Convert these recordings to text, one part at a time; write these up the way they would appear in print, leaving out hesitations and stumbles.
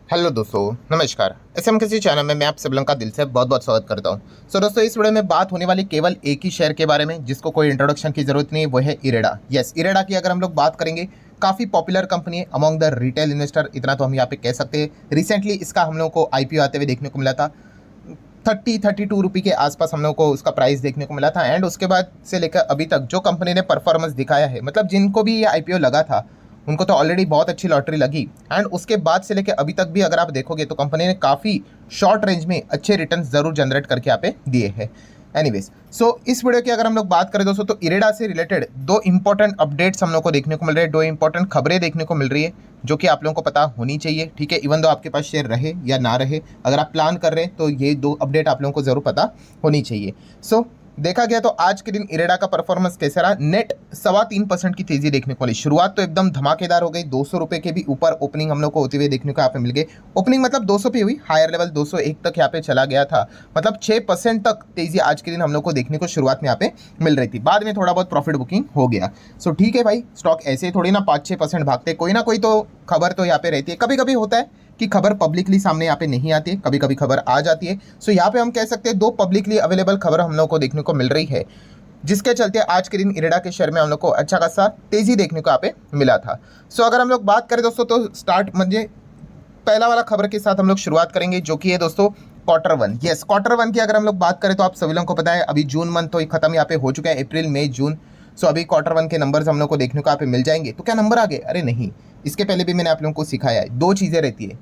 Hello दोस्तों, नमस्कार। SM किसी चैनल में मैं आप सब लोगों का दिल से बहुत बहुत स्वागत करता हूं। दोस्तों, इस वीडियो में बात होने वाली केवल एक ही शेयर के बारे में जिसको कोई इंट्रोडक्शन की जरूरत नहीं है, वो है इरेडा। यस, इरेडा की अगर हम लोग बात करेंगे, काफ़ी पॉपुलर कंपनी है अमॉन्ग द रिटेल इन्वेस्टर, इतना तो हम यहाँ पे कह सकते हैं। रिसेंटली इसका हम लोग को आईपीओ आते हुए देखने को मिला था। 32 रुपये के आसपास हम लोग को उसका प्राइस देखने को मिला था। एंड उसके बाद से लेकर अभी तक जो कंपनी ने परफॉर्मेंस दिखाया है, मतलब जिनको भी ये आईपीओ लगा था उनको तो ऑलरेडी बहुत अच्छी लॉटरी लगी। एंड उसके बाद से लेकर अभी तक भी अगर आप देखोगे तो कंपनी ने काफ़ी शॉर्ट रेंज में अच्छे रिटर्न जरूर जनरेट करके यहाँ पे दिए हैं। एनीवेज, सो इस वीडियो की अगर हम लोग बात करें दोस्तों, तो इरेडा से रिलेटेड दो इंपॉर्टेंट अपडेट्स हम लोग को देखने को मिल रहे हैं, दो इंपॉर्टेंट खबरें देखने को मिल रही है जो कि आप लोगों को पता होनी चाहिए। ठीक है, इवन दो आपके पास शेयर रहे या ना रहे, अगर आप प्लान कर रहे हैं तो ये दो अपडेट आप लोगों को जरूर पता होनी चाहिए। सो देखा गया तो आज के दिन इरेडा का परफॉर्मेंस कैसा रहा। नेट 3.25% की तेजी देखने को मिली। शुरुआत तो एकदम धमाकेदार हो गई, 200 रुपये के भी ऊपर ओपनिंग हम लोग को होते हुए देखने को यहाँ पे मिल गई। ओपनिंग मतलब 200 पे हुई, हायर लेवल 201 तक यहाँ पे चला गया था। मतलब 6% तक तेजी आज के दिन हम लोग को देखने को शुरुआत में यहाँ पे मिल रही थी। बाद में थोड़ा बहुत प्रॉफिट बुकिंग हो गया। सो ठीक है भाई, स्टॉक ऐसे थोड़ी ना 5-6% भागते, कोई ना कोई तो खबर तो यहाँ पे रहती है। कभी कभी होता है कि खबर पब्लिकली सामने यहाँ पे नहीं आती है, कभी कभी खबर आ जाती है। सो यहाँ पे हम कह सकते हैं दो पब्लिकली अवेलेबल खबर हम लोग को देखने को मिल रही है, जिसके चलते आज के दिन इरेडा के शेयर में हम लोग को अच्छा खासा तेजी देखने को यहाँ पे मिला था। सो अगर हम लोग बात करें दोस्तों, तो स्टार्ट म्हणजे पहला वाला खबर के साथ हम लोग शुरुआत करेंगे, जो कि है दोस्तों Q1। यस, Q1 की अगर हम लोग बात करें तो आप सभी लोगों को पता है अभी जून मंथ तो खत्म यहाँ पे हो चुका है, अप्रैल मई जून। सो अभी Q1 के नंबर्स हम लोग को देखने को यहाँ पे मिल जाएंगे। तो क्या नंबर आ गए? अरे नहीं, इसके पहले भी मैंने आप लोगों को सिखाया है, दो चीज़ें रहती है।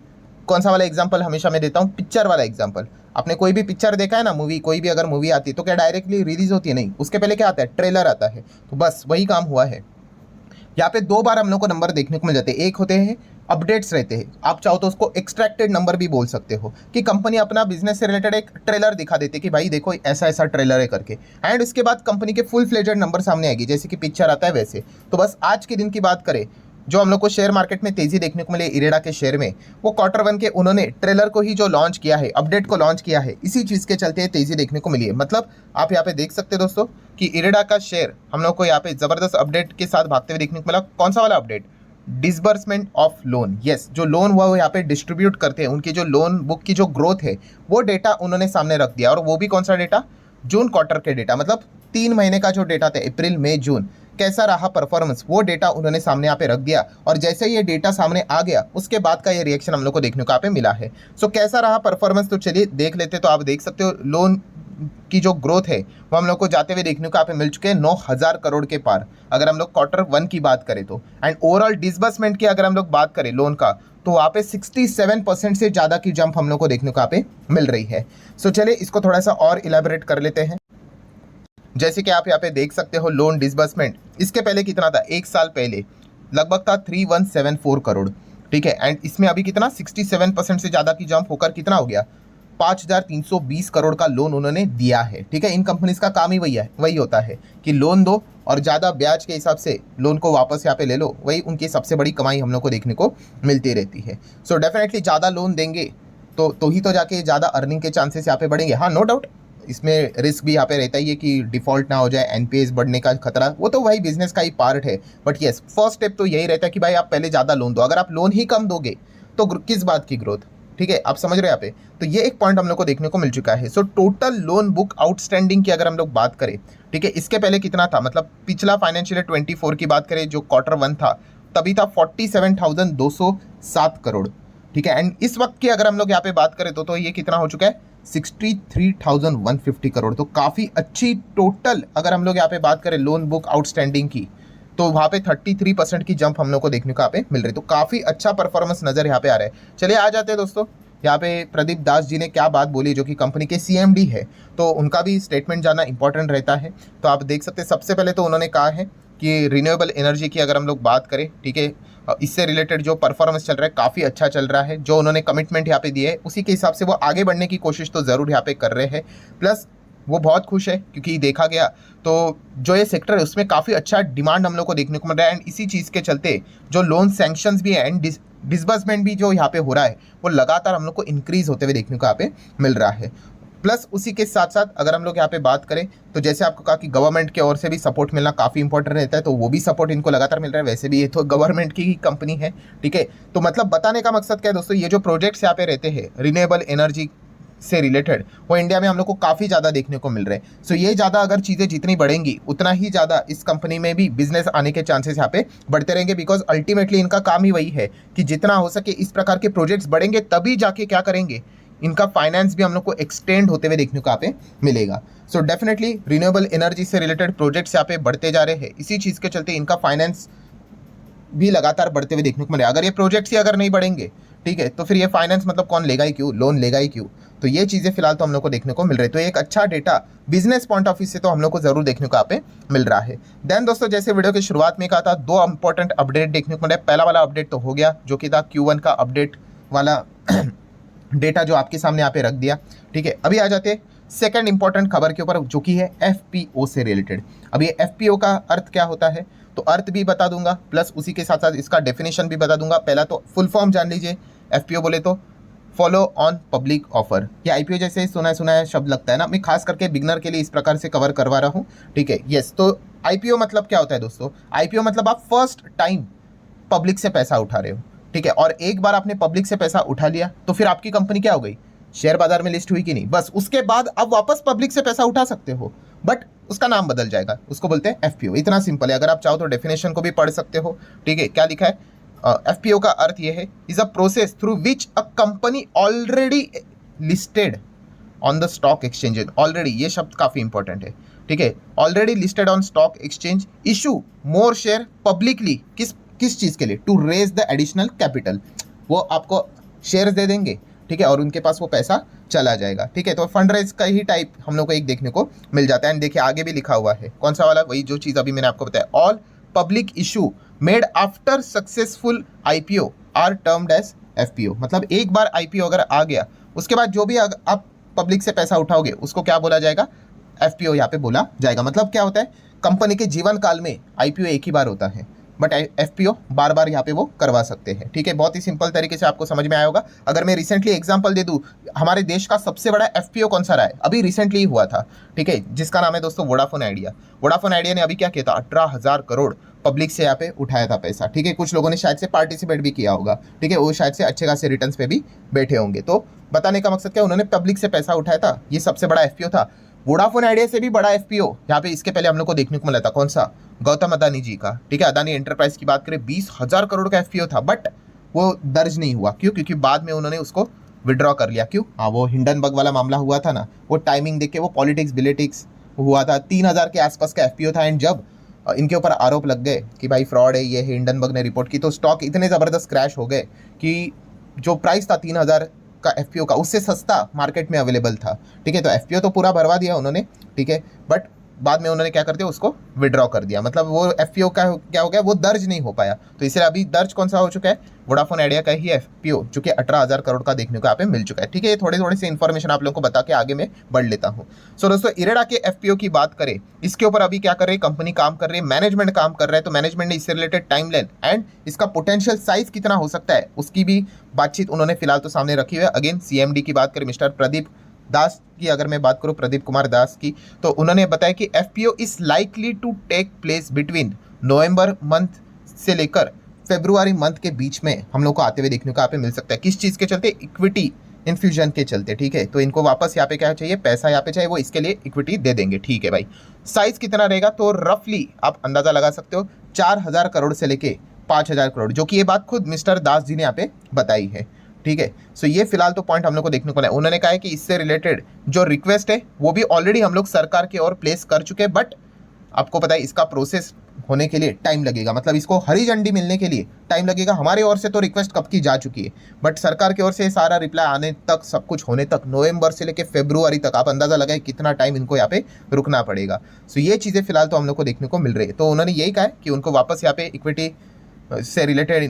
कौन सा वाला एग्जाम्पल हमेशा मैं देता हूँ? पिक्चर वाला एग्जाम्पल। आपने कोई भी पिक्चर देखा है ना, मूवी, कोई भी अगर मूवी आती है तो क्या डायरेक्टली रिलीज होती है? नहीं, उसके पहले क्या आता है? ट्रेलर आता है। तो बस वही काम हुआ है। यहाँ पे दो बार हम लोग को नंबर देखने को मिल जाते हैं। एक होते हैं अपडेट्स रहते हैं, आप चाहो तो उसको एक्सट्रैक्टेड नंबर भी बोल सकते हो, कि कंपनी अपना बिजनेस से रिलेटेड एक ट्रेलर दिखा देती है कि भाई देखो ऐसा ऐसा ट्रेलर है करके। एंड उसके बाद कंपनी के फुल फ्लेजेड नंबर सामने आएगी, जैसे कि पिक्चर आता है वैसे। तो बस आज के दिन की बात करें, जो हम लोग को शेयर मार्केट में तेजी देखने को मिले इरेडा के शेयर में, वो Q1 के उन्होंने ट्रेलर को ही जो लॉन्च किया है, अपडेट को लॉन्च किया है, इसी चीज़ के चलते तेजी देखने को मिली है। मतलब आप यहाँ पे देख सकते हैं दोस्तों कि इरेडा का शेयर हम लोग को यहाँ पे जबरदस्त अपडेट के साथ भागते हुए देखने को मिला। कौन सा वाला update? Disbursement of loan. Yes, जो लोन वो यहाँ पे डिस्ट्रीब्यूट करते हैं, उनकी जो लोन बुक की जो ग्रोथ है, वो डेटा उन्होंने सामने रख दिया। और वो भी कौन सा डेटा? जून क्वार्टर के डेटा, मतलब 3 महीने का जो डेटा था, अप्रैल मई जून, कैसा रहा परफॉर्मेंस, वो डेटा उन्होंने सामने यहाँ पे रख दिया। और जैसे ये डेटा सामने आ गया, उसके बाद का ये रिएक्शन हम लोग को देखने को यहाँ पे मिला है। सो कैसा रहा परफॉर्मेंस, तो चलिए देख लेते। तो आप देख सकते हो लोन की जो ग्रोथ है वो हम लोग को जाते हुए देखने को यहाँ पे मिल चुके हैं 9,000 करोड़ के पार, अगर हम लोग Q1 की बात करें तो। एंड ओवरऑल डिसबर्समेंट की अगर हम लोग बात करें लोन का, तो वहाँ पे 67% से ज़्यादा की जंप हम लोग को देखने को यहाँ पे मिल रही है। सो चलिए इसको थोड़ा सा और इलेबोरेट कर लेते हैं। जैसे कि आप यहाँ पे देख सकते हो, लोन डिसबर्समेंट इसके पहले कितना था? एक साल पहले लगभग था 3174 करोड़। ठीक है, एंड इसमें अभी कितना 67% से ज़्यादा की जंप होकर कितना हो गया? 5320 करोड़ का लोन उन्होंने दिया है। ठीक है, इन कंपनीज का काम ही वही होता है कि लोन दो और ज़्यादा ब्याज के हिसाब से लोन को वापस यहाँ पे ले लो, वही उनकी सबसे बड़ी कमाई हम लोग को देखने को मिलती रहती है। सो डेफिनेटली ज़्यादा लोन देंगे तो ही तो जाके ज़्यादा अर्निंग के चांसेस यहाँ पे बढ़ेंगे। हाँ, नो डाउट इसमें रिस्क भी यहाँ पे रहता ही है कि डिफ़ॉल्ट ना हो जाए, एनपीएस बढ़ने का खतरा, वो तो भाई बिजनेस का ही पार्ट है। बट येस, फर्स्ट स्टेप तो यही रहता है कि भाई आप पहले ज़्यादा लोन दो। अगर आप लोन ही कम दोगे तो किस बात की ग्रोथ? ठीक है, आप समझ रहे हैं यहाँ पे। तो ये एक पॉइंट हम लोग को देखने को मिल चुका है। So total loan book outstanding की अगर हम लोग बात करें, ठीक है, इसके पहले कितना था? मतलब पिछला फाइनेंशियल ईयर 24 की बात करें, जो Q1 था, तभी था 47,207 करोड़। ठीक है, एंड इस वक्त की अगर हम लोग यहाँ पे बात करें तो ये कितना हो चुका है? 63,150 करोड़। तो काफ़ी अच्छी टोटल अगर हम लोग यहाँ पे बात करें लोन बुक आउटस्टैंडिंग की, तो वहाँ पे 33% की जंप हम लोग को देखने को यहाँ पे मिल रही है। तो काफ़ी अच्छा परफॉर्मेंस नज़र यहाँ पे आ रहा है। चलिए आ जाते हैं दोस्तों, यहाँ पे प्रदीप दास जी ने क्या बात बोली, जो कि कंपनी के सीएमडी है, तो उनका भी स्टेटमेंट जानना इंपॉर्टेंट रहता है। तो आप देख सकते हैं सबसे पहले तो उन्होंने कहा है कि रिन्यूएबल एनर्जी की अगर हम लोग बात करें, ठीक है, इससे रिलेटेड जो परफॉर्मेंस चल रहा है काफ़ी अच्छा चल रहा है। जो उन्होंने कमिटमेंट यहाँ पे दिए है उसी के हिसाब से वो आगे बढ़ने की कोशिश तो ज़रूर यहाँ पे कर रहे हैं। प्लस वो बहुत खुश है क्योंकि देखा गया तो जो ये सेक्टर है उसमें काफ़ी अच्छा डिमांड हम लोग को देखने को मिल रहा है। एंड इसी चीज़ के चलते जो लोन सैंक्शंस भी है एंड डिसबर्समेंट भी जो यहाँ पे हो रहा है, वो लगातार हम लोग को इंक्रीज़ होते हुए देखने को यहाँ पे मिल रहा है। प्लस उसी के साथ साथ अगर हम लोग यहाँ पे बात करें तो जैसे आपको कहा कि गवर्नमेंट की ओर से भी सपोर्ट मिलना काफ़ी इंपॉर्टेंट रहता है, तो वो भी सपोर्ट इनको लगातार मिल रहा है। वैसे भी ये तो गवर्नमेंट की ही कंपनी है, ठीक है। तो मतलब बताने का मकसद क्या है दोस्तों, ये जो प्रोजेक्ट्स यहाँ पे रहते हैं रिन्यूएबल एनर्जी से रिलेटेड, वो इंडिया में हम लोग को काफ़ी ज़्यादा देखने को मिल रहे हैं। सो ये ज़्यादा अगर चीज़ें जितनी बढ़ेंगी उतना ही ज़्यादा इस कंपनी में भी बिजनेस आने के चांसेस यहाँ पे बढ़ते रहेंगे, बिकॉज अल्टीमेटली इनका काम ही वही है कि जितना हो सके इस प्रकार के प्रोजेक्ट्स बढ़ेंगे तभी जाके क्या करेंगे, इनका फाइनेंस भी हम लोग को एक्सटेंड होते हुए देखने को यहाँ पे मिलेगा। सो डेफिनेटली रिन्यूएबल एनर्जी से रिलेटेड प्रोजेक्ट्स यहाँ पे बढ़ते जा रहे हैं, इसी चीज़ के चलते इनका फाइनेंस भी लगातार बढ़ते हुए देखने को मिलेगा। अगर ये प्रोजेक्ट्स ही अगर नहीं बढ़ेंगे, ठीक है, तो फिर ये फाइनेंस मतलब कौन लेगा ही क्यों, लोन लेगा ही क्यों। तो ये चीज़ें फिलहाल तो हम लोग को देखने को मिल रही है। तो एक अच्छा data business point of view से तो हम लोग को जरूर देखने को यहाँ पे मिल रहा है। देन दोस्तों जैसे वीडियो की शुरुआत में कहा था, दो इंपॉर्टेंट अपडेट देखने को मिला। पहला वाला अपडेट तो हो गया जो कि था Q1 का अपडेट वाला डेटा जो आपके सामने यहाँ पे रख दिया, ठीक है। अभी आ जाते हैं सेकंड इंपॉर्टेंट खबर के ऊपर जो कि है FPO से रिलेटेड। अब ये FPO का अर्थ क्या होता है तो अर्थ भी बता दूंगा, प्लस उसी के साथ साथ इसका डेफिनेशन भी बता दूंगा। पहला तो फुल फॉर्म जान लीजिए, FPO बोले तो फॉलो ऑन पब्लिक ऑफर। ये IPO जैसे ही सुना है शब्द लगता है ना, मैं खास करके बिगनर के लिए इस प्रकार से कवर करवा रहा हूँ, ठीक है। यस, तो IPO मतलब क्या होता है दोस्तों, IPO मतलब आप फर्स्ट टाइम पब्लिक से पैसा उठा रहे हो, ठीक है। और एक बार आपने पब्लिक से पैसा उठा लिया तो फिर आपकी कंपनी क्या हो गई, शेयर बाजार में लिस्ट हुई कि नहीं, बस उसके बाद आप वापस पब्लिक से पैसा उठा सकते हो, बट उसका नाम बदल जाएगा, उसको बोलते हैं FPO। इतना सिंपल है, अगर आप चाहो तो डेफिनेशन को भी पढ़ सकते हो, ठीक है। क्या लिखा है, FPO का अर्थ ये है, is a process through which a company already listed on the stock exchange. Already ये शब्द काफी इंपॉर्टेंट है, ठीक है। Already listed on stock exchange issue more share publicly, किस चीज के लिए, to raise the additional capital. वो आपको शेयर्स दे देंगे, ठीक है, और उनके पास वो पैसा चला जाएगा, ठीक है। तो फंड रेज का ही टाइप हम लोग को एक देखने को मिल जाता है। एंड देखिए आगे भी लिखा हुआ है, कौन सा वाला, वही जो चीज़ अभी मैंने आपको बताया, all public issue made after successful IPO are termed as FPO। मतलब एक बार IPO अगर आ गया उसके बाद जो भी आप पब्लिक से पैसा उठाओगे उसको क्या बोला जाएगा, FPO यहाँ पे बोला जाएगा। मतलब क्या होता है, कंपनी के जीवन काल में IPO एक ही बार होता है, बट FPO बार बार यहाँ पे वो करवा सकते हैं, ठीक है। बहुत ही सिंपल तरीके से आपको समझ में आया होगा। अगर मैं रिसेंटली एग्जांपल दे दूं, हमारे देश का सबसे बड़ा FPO कौन सा रहा है, अभी रिसेंटली हुआ था, ठीक है, जिसका नाम है दोस्तों वोडाफोन आइडिया। वोडाफोन आइडिया ने अभी क्या किया था, 18,000 करोड़ पब्लिक से यहाँ पे उठाया था पैसा, ठीक है। कुछ लोगों ने शायद से पार्टिसिपेट भी किया होगा, ठीक है, वो शायद से अच्छे खासे रिटर्न्स पे भी बैठे होंगे। तो बताने का मकसद क्या, उन्होंने पब्लिक से पैसा उठाया था, ये सबसे बड़ा FPO था। वोडाफोन आइडिया से भी बड़ा FPO यहाँ पे इसके पहले हम लोग को देखने को मिला था, कौन सा, गौतम अदानी जी का, ठीक है। अदानी एंटरप्राइज की बात करें 20,000 करोड़ का FPO था, बट वो दर्ज नहीं हुआ, क्यों, क्योंकि बाद में उन्होंने उसको विड्रॉ कर लिया। क्यों, हाँ, वो हिंडनबर्ग वाला मामला हुआ था ना, वो टाइमिंग देख के वो पॉलिटिक्स बिलिटिक्स हुआ था। 3,000 के आसपास का FPO था, एंड जब इनके ऊपर आरोप लग गए कि भाई फ्रॉड है, ये हिंडनबर्ग ने रिपोर्ट की, तो स्टॉक इतने ज़बरदस्त क्रैश हो गए कि जो प्राइस था 3,000 का FPO का, उससे सस्ता मार्केट में अवेलेबल था, ठीक है। तो FPO तो पूरा भरवा दिया उन्होंने, ठीक है, बट बाद में उन्होंने क्या कर दिया, उसको विड्रॉ कर दिया। मतलब वो FPO का क्या हो गया, वो दर्ज नहीं हो पाया। तो इसलिए अभी दर्ज कौन सा हो चुका है, वोडाफोन आइडिया का ही FPO, जो कि 18,000 करोड़ का देखने को यहाँ पे मिल चुका है, ठीक है। ये थोड़े थोड़े से इन्फॉर्मेशन आप लोगों को बता के आगे मैं बढ़ लेता हूँ। सो दोस्तों इरेडा के FPO की बात करें, इसके ऊपर अभी क्या कर रही है कंपनी, काम कर रही है, मैनेजमेंट काम कर रहा है। तो मैनेजमेंट ने इससे रिलेटेड टाइमलाइन एंड इसका पोटेंशियल साइज कितना हो सकता है उसकी भी बातचीत उन्होंने फिलहाल तो सामने रखी है। अगेन CMD की बात करें, मिस्टर प्रदीप दास की अगर मैं बात करूं, प्रदीप कुमार दास की, तो उन्होंने बताया कि FPO is likely to take place between November month से लेकर फरवरी मंथ के बीच में हम लोग को आते हुए देखने को यहाँ पे मिल सकता है। किस चीज़ के चलते, इक्विटी इन्फ्यूजन के चलते, ठीक है। तो इनको वापस यहाँ पे क्या चाहिए, पैसा यहाँ पे चाहिए, वो इसके लिए इक्विटी दे देंगे, ठीक है भाई। साइज कितना रहेगा, तो रफली आप अंदाजा लगा सकते हो 4,000 करोड़ से लेके 5,000 करोड़, जो कि ये बात खुद मिस्टर दास जी ने यहाँ पे बताई है, ठीक है। सो ये फिलहाल तो पॉइंट हम लोग को देखने को मिला। उन्होंने कहा है कि इससे रिलेटेड जो रिक्वेस्ट है वो भी ऑलरेडी हम लोग सरकार की ओर प्लेस कर चुके हैं, बट आपको पता है इसका प्रोसेस होने के लिए टाइम लगेगा, मतलब इसको हरी झंडी मिलने के लिए टाइम लगेगा। हमारे ओर से तो रिक्वेस्ट कब की जा चुकी है, बट सरकार की ओर से सारा रिप्लाई आने तक, सब कुछ होने तक, नवंबर से लेकर फरवरी तक आप अंदाजा लगाए कितना टाइम इनको यहाँ पे रुकना पड़ेगा। सो ये चीज़ें फिलहाल तो हम लोग को देखने को मिल रही है। तो उन्होंने यही कहा कि उनको वापस यहाँ पे इक्विटी से रिलेटेड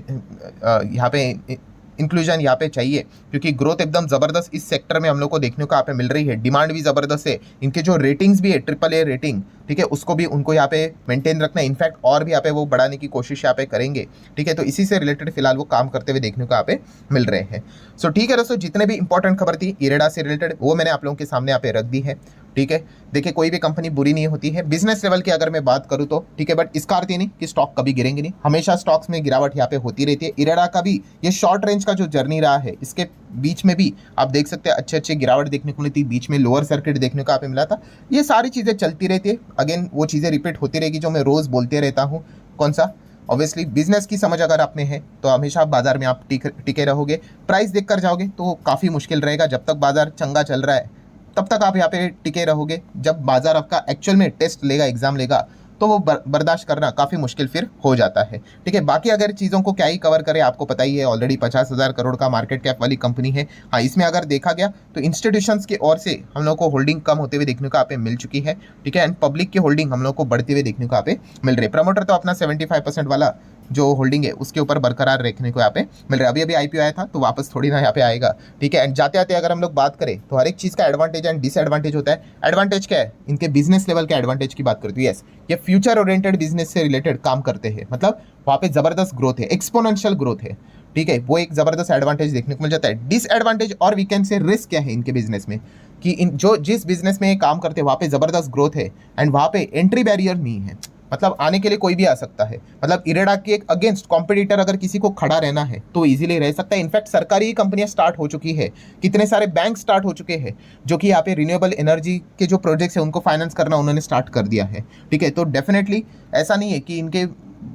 यहाँ पे इंक्लूजन यहाँ पे चाहिए, क्योंकि ग्रोथ एकदम ज़बरदस्त इस सेक्टर में हम लोग को देखने को यहाँ पे मिल रही है। डिमांड भी ज़बरदस्त है, इनके जो रेटिंग्स भी है AAA रेटिंग ठीक है, उसको भी उनको यहाँ पे मेंटेन रखना है, इनफैक्ट और भी यहाँ पे वो बढ़ाने की कोशिश यहाँ पे करेंगे। ठीक है, तो इसी से रिलेटेड फिलहाल वो काम करते हुए देखने को यहाँ पे मिल रहे हैं। सो ठीक है दोस्तों, जितने भी इंपॉर्टेंट खबर थी इरेडा से रिलेटेड वो मैंने आप लोगों के सामने यहाँ पे रख दी है। ठीक है, देखिए कोई भी कंपनी बुरी नहीं होती है बिजनेस लेवल की अगर मैं बात करूँ तो, ठीक है, बट इसका अर्थ ये नहीं कि स्टॉक कभी गिरेंगे नहीं, हमेशा स्टॉक्स में गिरावट यहाँ पे होती रहती है। इरेडा का भी ये शॉर्ट रेंज का जो जर्नी रहा है, इसके बीच में भी आप देख सकते हैं अच्छे अच्छे गिरावट देखने को मिलती, बीच में लोअर सर्किट देखने को यहाँ पे मिला था। ये सारी चीज़ें चलती रहती है, अगेन वो चीज़ें रिपीट होती रहेगी जो मैं रोज़ बोलते रहता हूँ। कौन सा? ऑब्वियसली बिजनेस की समझ अगर आप में है तो हमेशा बाजार में आप टिके रहोगे। प्राइस देखकर जाओगे तो काफ़ी मुश्किल रहेगा, जब तक बाजार चंगा चल रहा है तब तक आप यहाँ पे टिके रहोगे। जब बाजार आपका एक्चुअल में टेस्ट लेगा, एग्जाम लेगा, तो वो बर्दाश्त करना काफ़ी मुश्किल फिर हो जाता है। ठीक है, बाकी अगर चीज़ों को क्या ही कवर करे, आपको पता ही है ऑलरेडी 50,000 करोड़ का मार्केट कैप वाली कंपनी है। हाँ, इसमें अगर देखा गया तो इंस्टीट्यूशंस की ओर से हम लोग को होल्डिंग कम होते हुए देखने को यहाँ पे मिल चुकी है। ठीक है, एंड पब्लिक की होल्डिंग हम लोग को बढ़ते हुए देखने को यहाँ पे मिल रही है। प्रमोटर तो अपना 75% वाला जो होल्डिंग है उसके ऊपर बरकरार रखने को यहाँ पे मिल रहा है। अभी अभी आईपीओ आया था तो वापस थोड़ी ना यहाँ पे आएगा। ठीक है, एंड जाते आते अगर हम लोग बात करें तो हर एक चीज़ का एडवांटेज एंड डिसएडवांटेज होता है। एडवांटेज क्या है? इनके बिजनेस लेवल के एडवांटेज की बात करते हैं। यस, ये फ्यूचर ओरिएंटेड बिजनेस से रिलेटेड काम करते हैं, मतलब वहाँ पे जबरदस्त ग्रोथ है, एक्सपोनेंशियल ग्रोथ है। ठीक है, वो एक जबरदस्त एडवांटेज देखने को मिल जाता है। डिसएडवांटेज और वी कैन से रिस्क क्या है इनके बिजनेस में, कि इन जो जिस बिजनेस में काम करते हैं वहाँ पे जबरदस्त ग्रोथ है एंड वहाँ पे एंट्री बैरियर नहीं है, मतलब आने के लिए कोई भी आ सकता है। मतलब इरेडा के एक अगेंस्ट कॉम्पिटिटर अगर किसी को खड़ा रहना है तो इजीली रह सकता है। इनफैक्ट सरकारी कंपनियां स्टार्ट हो चुकी है, कितने सारे बैंक स्टार्ट हो चुके हैं जो कि यहाँ पे रिन्यूएबल एनर्जी के जो प्रोजेक्ट्स है उनको फाइनेंस करना उन्होंने स्टार्ट कर दिया है। ठीक है, तो डेफिनेटली ऐसा नहीं है कि इनके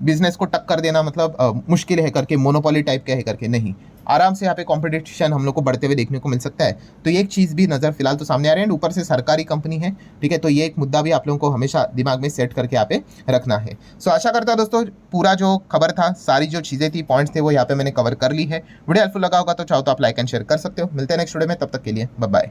बिजनेस को टक्कर देना मतलब मुश्किल है करके, मोनोपोली टाइप का है करके, नहीं, आराम से यहाँ पे कंपटीशन हम लोग को बढ़ते हुए देखने को मिल सकता है। तो ये एक चीज़ भी नज़र फिलहाल तो सामने आ रही है, ऊपर से सरकारी कंपनी है। ठीक है, तो ये एक मुद्दा भी आप लोगों को हमेशा दिमाग में सेट करके यहाँ पे रखना है। सो आशा करता हूं दोस्तों पूरा जो खबर था, सारी जो चीज़ें थी, पॉइंट्स थे, वो यहाँ पे मैंने कवर कर ली है। वीडियो हेल्पफुल लगा होगा तो चाहो तो आप लाइक एंड शेयर कर सकते हो। मिलते हैं नेक्स्ट वीडियो में, तब तक के लिए बाय बाय।